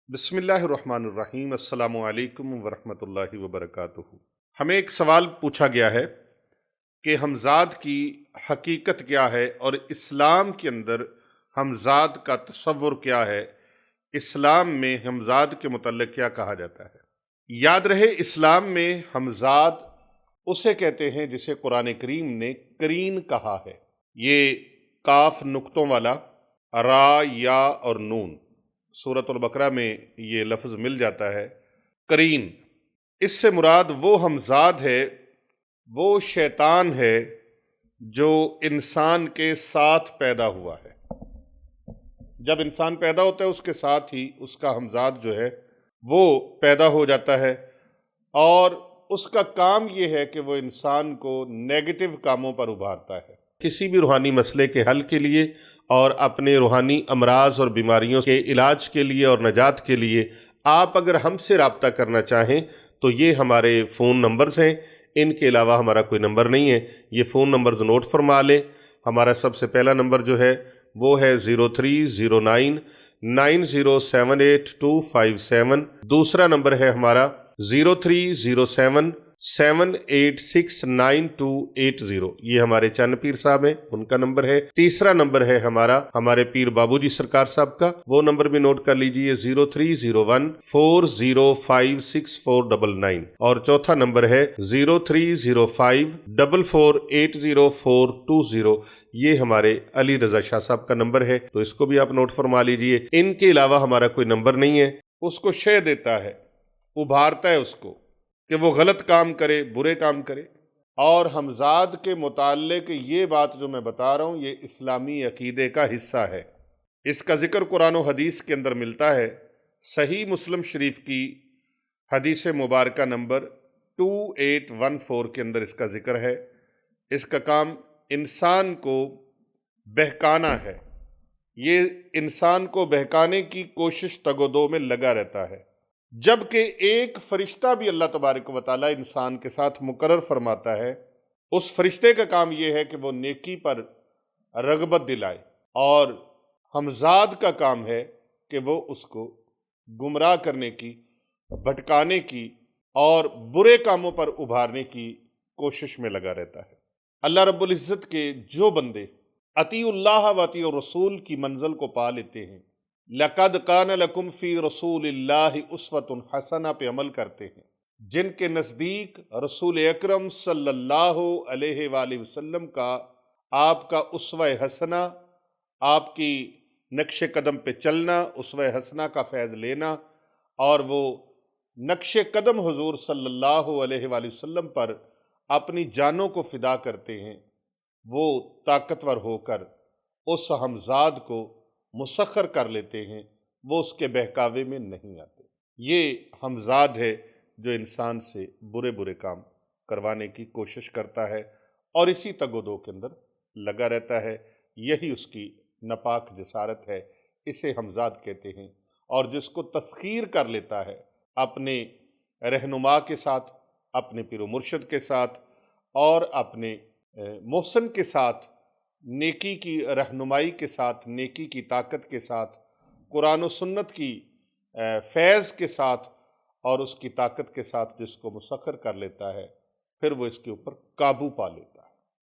बिस्मिल्लाहिर्रहमानिर्रहीम। अस्सलामु अलैकुम वरहमतुल्लाहि वबरकातुहू। हमें एक सवाल पूछा गया है कि हमज़ाद की हकीकत क्या है और इस्लाम के अंदर हमज़ाद का तसव्वुर क्या है। इस्लाम में हमज़ाद के मुतल्लिक़ क्या कहा जाता है। याद रहे, इस्लाम में हमज़ाद उसे कहते हैं जिसे कुरान करीम ने करीन कहा है। ये काफ नुक्तों वाला रा, या और नून, सूरतुल बकरा में ये लफ्ज़ मिल जाता है करीन। इससे मुराद वो हमज़ाद है, वो शैतान है जो इंसान के साथ पैदा हुआ है। जब इंसान पैदा होता है उसके साथ ही उसका हमज़ाद जो है वो पैदा हो जाता है, और उसका काम ये है कि वो इंसान को नेगेटिव कामों पर उभारता है। किसी भी रूहानी मसले के हल के लिए और अपने रूहानी अमराज और बीमारियों के इलाज के लिए और नजात के लिए आप अगर हमसे रब्ता करना चाहें तो ये हमारे फ़ोन नंबर्स हैं। इनके अलावा हमारा कोई नंबर नहीं है। ये फ़ोन नंबर्स नोट फरमा लें। हमारा सबसे पहला नंबर जो है वो है 0309907827। दूसरा नंबर है हमारा 030778698280। ये हमारे चन्न पीर साहब हैं, उनका नंबर है। तीसरा नंबर है हमारे पीर बाबूजी सरकार साहब का, वो नंबर भी नोट कर लीजिए 0301405649। और चौथा नंबर है 030544804020। ये हमारे अली रजा शाह साहब का नंबर है, तो इसको भी आप नोट फरमा लीजिए। इनके अलावा हमारा कोई नंबर नहीं है। उसको शय देता है, उभारता है उसको कि वो गलत काम करे, बुरे काम करे। और हमज़ाद के मुताल्लिक ये बात जो मैं बता रहा हूँ ये इस्लामी अकीदे का हिस्सा है। इसका जिक्र कुरान और हदीस के अंदर मिलता है। सही मुस्लिम शरीफ की हदीस मुबारक नंबर 2814 के अंदर इसका जिक्र है। इसका काम इंसान को बहकाना है। ये इंसान को बहकाने की कोशिश तगोदो में लगा रहता है। जबकि एक फरिश्ता भी अल्लाह तबारक व तआला इंसान के साथ मुकर्रर फरमाता है। उस फरिश्ते का काम यह है कि वो नेकी पर रगबत दिलाए, और हमज़ाद का काम है कि वो उसको गुमराह करने की, भटकाने की और बुरे कामों पर उभारने की कोशिश में लगा रहता है। अल्लाह रब्बुल इज़्ज़त के जो बंदे अतीउल्लाह व अतीउर रसूल की मंजिल को पा लेते हैं, लक़द कान लकुम फ़ी रसूलिल्लाहि उस्वतुन हसना पे अमल करते हैं, जिनके नज़दीक रसूल अकरम सल्लल्लाहु अलैहि वसल्लम का आपका उस्वा हसना, आपकी नक्श कदम पे चलना, उस्वा हसना का फैज़ लेना, और वो नक्श कदम हुज़ूर सल्लल्लाहु अलैहि वसल्लम पर अपनी जानों को फ़िदा करते हैं, वो ताकतवर होकर उस हमज़ाद को मुसख्खर कर लेते हैं। वो उसके बहकावे में नहीं आते। ये हमज़ाद है जो इंसान से बुरे बुरे काम करवाने की कोशिश करता है और इसी तगोदो के अंदर लगा रहता है। यही उसकी नापाक जसारत है, इसे हमज़ाद कहते हैं। और जिसको तस्खीर कर लेता है अपने रहनुमा के साथ, अपने पीरो मुर्शिद के साथ और अपने मोहसिन के साथ, नेकी की रहनुमाई के साथ, नेकी की ताकत के साथ, कुरान और सुन्नत की फैज़ के साथ और उसकी ताकत के साथ जिसको मुसख्खर कर लेता है, फिर वो इसके ऊपर काबू पा लेता है।